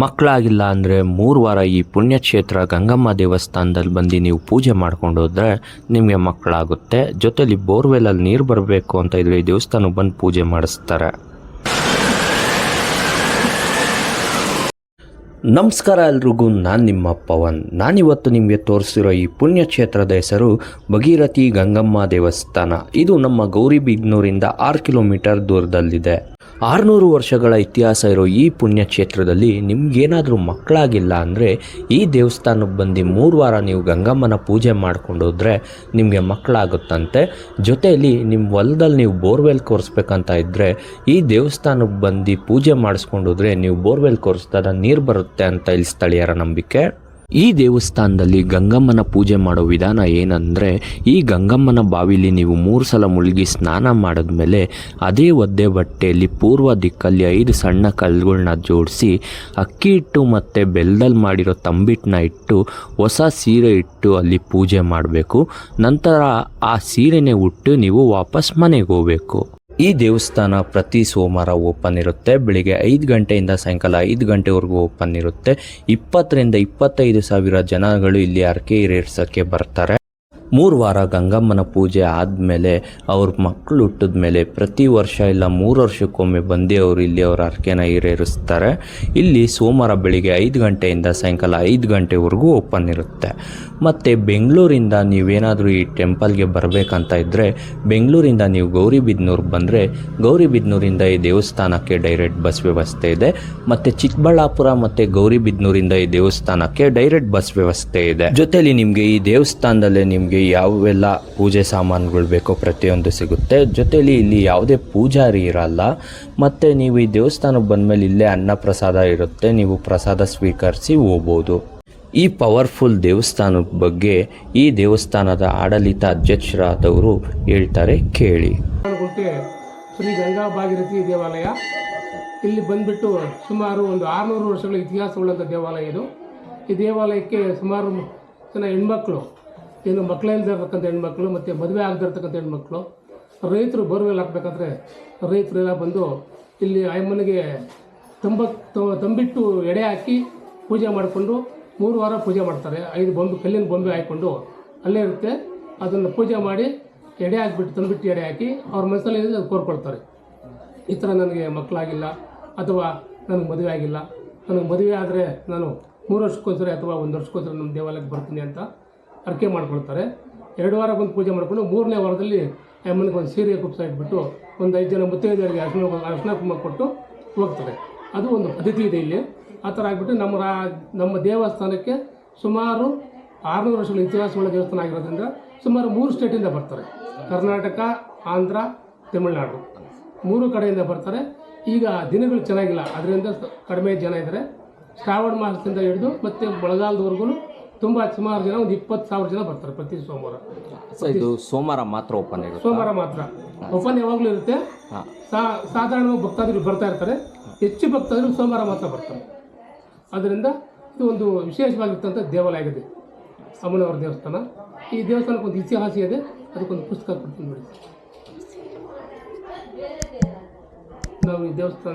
ಮಕ್ಕಳಾಗಿಲ್ಲ ಅಂದರೆ 3 ವಾರ ಈ ಪುಣ್ಯಕ್ಷೇತ್ರ ಗಂಗಮ್ಮ ದೇವಸ್ಥಾನದಲ್ಲಿ ಬಂದು ನೀವು ಪೂಜೆ ಮಾಡ್ಕೊಂಡು ಹೋದರೆ ನಿಮಗೆ ಮಕ್ಕಳಾಗುತ್ತೆ. ಜೊತೆಲಿ ಬೋರ್ವೆಲಲ್ಲಿ ನೀರು ಬರಬೇಕು ಅಂತ ಇದ್ರೆ ಈ ದೇವಸ್ಥಾನಕ್ಕೆ ಬಂದು ಪೂಜೆ ಮಾಡಿಸ್ತಾರೆ. ನಮಸ್ಕಾರ ಎಲ್ರಿಗೂ, ನಾನು ನಿಮ್ಮ ಪವನ್. ನಾನಿವತ್ತು ನಿಮಗೆ ತೋರಿಸಿರೋ ಈ ಪುಣ್ಯಕ್ಷೇತ್ರದ ಹೆಸರು ಭಗೀರಥಿ ಗಂಗಮ್ಮ ದೇವಸ್ಥಾನ. ಇದು ನಮ್ಮ ಗೌರಿಬಿದನೂರಿಂದ 6 ಕಿಲೋಮೀಟರ್ ದೂರದಲ್ಲಿದೆ. 600 ವರ್ಷಗಳ ಇತಿಹಾಸ ಇರೋ ಈ ಪುಣ್ಯಕ್ಷೇತ್ರದಲ್ಲಿ ನಿಮ್ಗೇನಾದರೂ ಮಕ್ಕಳಾಗಿಲ್ಲ ಅಂದರೆ ಈ ದೇವಸ್ಥಾನಕ್ಕೆ ಬಂದು 3 ವಾರ ನೀವು ಗಂಗಮ್ಮನ ಪೂಜೆ ಮಾಡ್ಕೊಂಡು ಹೋದರೆ ನಿಮಗೆ ಮಕ್ಕಳಾಗುತ್ತಂತೆ. ಜೊತೆಯಲ್ಲಿ ನಿಮ್ಮ ಹೊಲದಲ್ಲಿ ನೀವು ಬೋರ್ವೆಲ್ ಕೊರೆಸ್ಬೇಕಂತ ಇದ್ದರೆ ಈ ದೇವಸ್ಥಾನಕ್ಕೆ ಬಂದು ಪೂಜೆ ಮಾಡಿಸ್ಕೊಂಡು ಹೋದರೆ ನೀವು ಬೋರ್ವೆಲ್ ಕೊರೆಸಿದಾಗ ನೀರು ಬರುತ್ತೆ ಅಂತ ಇಲ್ಲಿ ಸ್ಥಳೀಯರ ನಂಬಿಕೆ. ಈ ದೇವಸ್ಥಾನದಲ್ಲಿ ಗಂಗಮ್ಮನ ಪೂಜೆ ಮಾಡೋ ವಿಧಾನ ಏನಂದರೆ, ಈ ಗಂಗಮ್ಮನ ಬಾವಿಲಿ ನೀವು 3 ಸಲ ಮುಳುಗಿ ಸ್ನಾನ ಮಾಡಿದ್ಮೇಲೆ ಅದೇ ಒದ್ದೆ ಬಟ್ಟೆಯಲ್ಲಿ ಪೂರ್ವ ದಿಕ್ಕಲ್ಲಿ 5 ಸಣ್ಣ ಕಲ್ಲುಗಳನ್ನ ಜೋಡಿಸಿ ಅಕ್ಕಿ ಹಿಟ್ಟು ಮತ್ತು ಬೆಲ್ಲದಲ್ಲಿ ಮಾಡಿರೋ ತಂಬಿಟ್ಟನ್ನ ಇಟ್ಟು ಹೊಸ ಸೀರೆ ಇಟ್ಟು ಅಲ್ಲಿ ಪೂಜೆ ಮಾಡಬೇಕು. ನಂತರ ಆ ಸೀರೆನೇ ಉಟ್ಟು ನೀವು ವಾಪಸ್ ಮನೆಗೆ ಹೋಗಬೇಕು. ಈ ದೇವಸ್ಥಾನ ಪ್ರತಿ ಸೋಮವಾರ ಓಪನ್ ಇರುತ್ತೆ. ಬೆಳಿಗ್ಗೆ 5 ಗಂಟೆಯಿಂದ ಸಾಯಂಕಾಲ 5 ಗಂಟೆವರೆಗೂ ಓಪನ್ ಇರುತ್ತೆ. 20 ರಿಂದ 25 ಸಾವಿರ ಜನಗಳು ಇಲ್ಲಿ ಹರಕೆ ಈಡೇರಿಸೋಕ್ಕೆ ಬರ್ತಾರೆ. 3 ವಾರ ಗಂಗಮ್ಮನ ಪೂಜೆ ಆದಮೇಲೆ ಅವ್ರ ಮಕ್ಕಳು ಹುಟ್ಟಿದ ಮೇಲೆ ಪ್ರತಿ ವರ್ಷ ಇಲ್ಲ 3 ವರ್ಷಕ್ಕೊಮ್ಮೆ ಬಂದು ಅವರು ಇಲ್ಲಿ ಅವರ ಹರಕೆನ ಈಡೇರಿಸ್ತಾರೆ. ಇಲ್ಲಿ ಸೋಮವಾರ ಬೆಳಿಗ್ಗೆ 5 ಗಂಟೆಯಿಂದ ಸಾಯಂಕಾಲ 5 ಗಂಟೆವರೆಗೂ ಓಪನ್ ಇರುತ್ತೆ. ಮತ್ತು ಬೆಂಗಳೂರಿಂದ ನೀವೇನಾದರೂ ಈ ಟೆಂಪಲ್ಗೆ ಬರಬೇಕಂತ ಇದ್ದರೆ ಬೆಂಗಳೂರಿಂದ ನೀವು ಗೌರಿಬಿದನೂರಿಗೆ ಬಂದರೆ ಗೌರಿಬಿದನೂರಿಂದ ಈ ದೇವಸ್ಥಾನಕ್ಕೆ ಡೈರೆಕ್ಟ್ ಬಸ್ ವ್ಯವಸ್ಥೆ ಇದೆ. ಮತ್ತು ಚಿಕ್ಕಬಳ್ಳಾಪುರ ಮತ್ತು ಗೌರಿಬಿದನೂರಿಂದ ಈ ದೇವಸ್ಥಾನಕ್ಕೆ ಡೈರೆಕ್ಟ್ ಬಸ್ ವ್ಯವಸ್ಥೆ ಇದೆ. ಜೊತೆಲಿ ನಿಮಗೆ ಈ ದೇವಸ್ಥಾನದಲ್ಲೇ ನಿಮಗೆ ಯಾವೆಲ್ಲ ಪೂಜೆ ಸಾಮಾನುಗಳು ಬೇಕೋ ಪ್ರತಿಯೊಂದು ಸಿಗುತ್ತೆ. ಜೊತೆಲಿ ಇಲ್ಲಿ ಯಾವುದೇ ಪೂಜಾರಿ ಇರಲ್ಲ. ಮತ್ತು ನೀವು ಈ ದೇವಸ್ಥಾನಕ್ಕೆ ಬಂದಮೇಲೆ ಇಲ್ಲೇ ಅನ್ನ ಪ್ರಸಾದ ಇರುತ್ತೆ, ನೀವು ಪ್ರಸಾದ ಸ್ವೀಕರಿಸಿ ಹೋಗ್ಬೋದು. ಈ ಪವರ್ಫುಲ್ ದೇವಸ್ಥಾನದ ಬಗ್ಗೆ ಈ ದೇವಸ್ಥಾನದ ಆಡಳಿತ ಅಧ್ಯಕ್ಷರಾದವರು ಹೇಳ್ತಾರೆ, ಕೇಳಿ. ಶ್ರೀ ಗಂಗಾ ಭಾಗೀರಥಿ ದೇವಾಲಯ ಇಲ್ಲಿ ಬಂದ್ಬಿಟ್ಟು ಸುಮಾರು ಒಂದು 600 ವರ್ಷಗಳ ಇತಿಹಾಸವುಳ್ಳಂಥ ದೇವಾಲಯ ಇದು. ಈ ದೇವಾಲಯಕ್ಕೆ ಸುಮಾರು ಜನ ಹೆಣ್ಮಕ್ಳು, ಏನು ಮಕ್ಕಳಿಲ್ಲದೆ ಇರ್ತಕ್ಕಂಥ ಹೆಣ್ಮಕ್ಳು ಮತ್ತು ಮದುವೆ ಆಗದಿರ್ತಕ್ಕಂಥ ಹೆಣ್ಮಕ್ಳು, ರೈತರು ಬೋರ್ವೆಲ್ ಹಾಕಬೇಕಾದ್ರೆ ರೈತರೆಲ್ಲ ಬಂದು ಇಲ್ಲಿ ಅಮ್ಮನಿಗೆ ತಂಬಿಟ್ಟು ಎಡೆ ಹಾಕಿ ಪೂಜೆ ಮಾಡಿಕೊಂಡು 3 ವಾರ ಪೂಜೆ ಮಾಡ್ತಾರೆ. 5 ಬೊಂಬೆ, ಕಲ್ಲಿನ ಬೊಂಬೆ ಹಾಕ್ಕೊಂಡು ಅಲ್ಲೇ ಇರುತ್ತೆ. ಅದನ್ನು ಪೂಜೆ ಮಾಡಿ ಎಡೆ ಹಾಕಿಬಿಟ್ಟು ತಂಬಿಟ್ಟು ಎಡೆ ಹಾಕಿ ಅವ್ರ ಮನಸ್ಸಲ್ಲಿ ಅದು ಕೋರ್ಕೊಳ್ತಾರೆ. ಈ ಥರ ನನಗೆ ಮಕ್ಕಳಾಗಿಲ್ಲ ಅಥವಾ ನನಗೆ ಮದುವೆ ಆಗಿಲ್ಲ, ನನಗೆ ಮದುವೆ ಆದರೆ ನಾನು 3 ವರ್ಷಕ್ಕೋಸ್ಕರ ಅಥವಾ 1 ವರ್ಷಕ್ಕೋಸ್ಕರ ನಮ್ಮ ದೇವಾಲಯಕ್ಕೆ ಬರ್ತೀನಿ ಅಂತ ಅರ್ಕೆ ಮಾಡ್ಕೊಳ್ತಾರೆ. 2 ವಾರ ಬಂದು ಪೂಜೆ ಮಾಡಿಕೊಂಡು 3ನೇ ವಾರದಲ್ಲಿ ಅಮ್ಮನಿಗೆ ಒಂದು ಸೀರೆ ಕುಪ್ಸ ಇಟ್ಬಿಟ್ಟು ಒಂದು 5 ಜನ ಮುತ್ತೈದೆಯರಿಗೆ ಅರ್ಶಿನ ಕುಂಕುಮ ಕೊಟ್ಟು ಹೋಗ್ತಾರೆ. ಅದು ಒಂದು ಪದ್ಧತಿ ಇದೆ ಇಲ್ಲಿ. ಆ ಥರ ಆಗಿಬಿಟ್ಟು ನಮ್ಮ ದೇವಸ್ಥಾನಕ್ಕೆ ಸುಮಾರು 600 ವರ್ಷಗಳ ಇತಿಹಾಸವುಳ್ಳ ದೇವಸ್ಥಾನ ಆಗಿರೋದ್ರಿಂದ ಸುಮಾರು 3 ಸ್ಟೇಟಿಂದ ಬರ್ತಾರೆ. ಕರ್ನಾಟಕ, ಆಂಧ್ರ, ತಮಿಳುನಾಡು 3 ಕಡೆಯಿಂದ ಬರ್ತಾರೆ. ಈಗ ದಿನಗಳು ಚೆನ್ನಾಗಿಲ್ಲ, ಅದರಿಂದ ಕಡಿಮೆ ಜನ ಇದ್ದಾರೆ. ಶ್ರಾವಣ ಮಾಸದಿಂದ ಹಿಡಿದು ಮತ್ತು ಮಳೆಗಾಲದವರೆಗೂ ತುಂಬ ಸುಮಾರು ಜನ, ಒಂದು 20,000 ಜನ ಬರ್ತಾರೆ ಪ್ರತಿ ಸೋಮವಾರ. ಇದು ಸೋಮವಾರ ಮಾತ್ರ ಓಪನ್ ಇರುತ್ತೆ. ಸೋಮವಾರ ಮಾತ್ರ ಓಪನ್ ಯಾವಾಗಲೂ ಇರುತ್ತೆ. ಸಾಧಾರಣವಾಗಿ ಭಕ್ತಾದಿಗಳು ಬರ್ತಾ ಇರ್ತಾರೆ. ಹೆಚ್ಚು ಭಕ್ತಾದಿಗಳು ಸೋಮವಾರ ಮಾತ್ರ ಬರ್ತಾರೆ. ಅದರಿಂದ ಇದು ಒಂದು ವಿಶೇಷವಾಗಿರ್ತಂಥ ದೇವಾಲಯ ಆಗಿದೆ ಅಮ್ಮನವರ ದೇವಸ್ಥಾನ. ಈ ದೇವಸ್ಥಾನಕ್ಕೆ ಒಂದು ಇತಿಹಾಸ ಇದೆ, ಅದಕ್ಕೊಂದು ಪುಸ್ತಕ ಕೊಡ್ತೀನಿ ನೋಡಿ. ನಾವು ಈ ದೇವಸ್ಥಾನ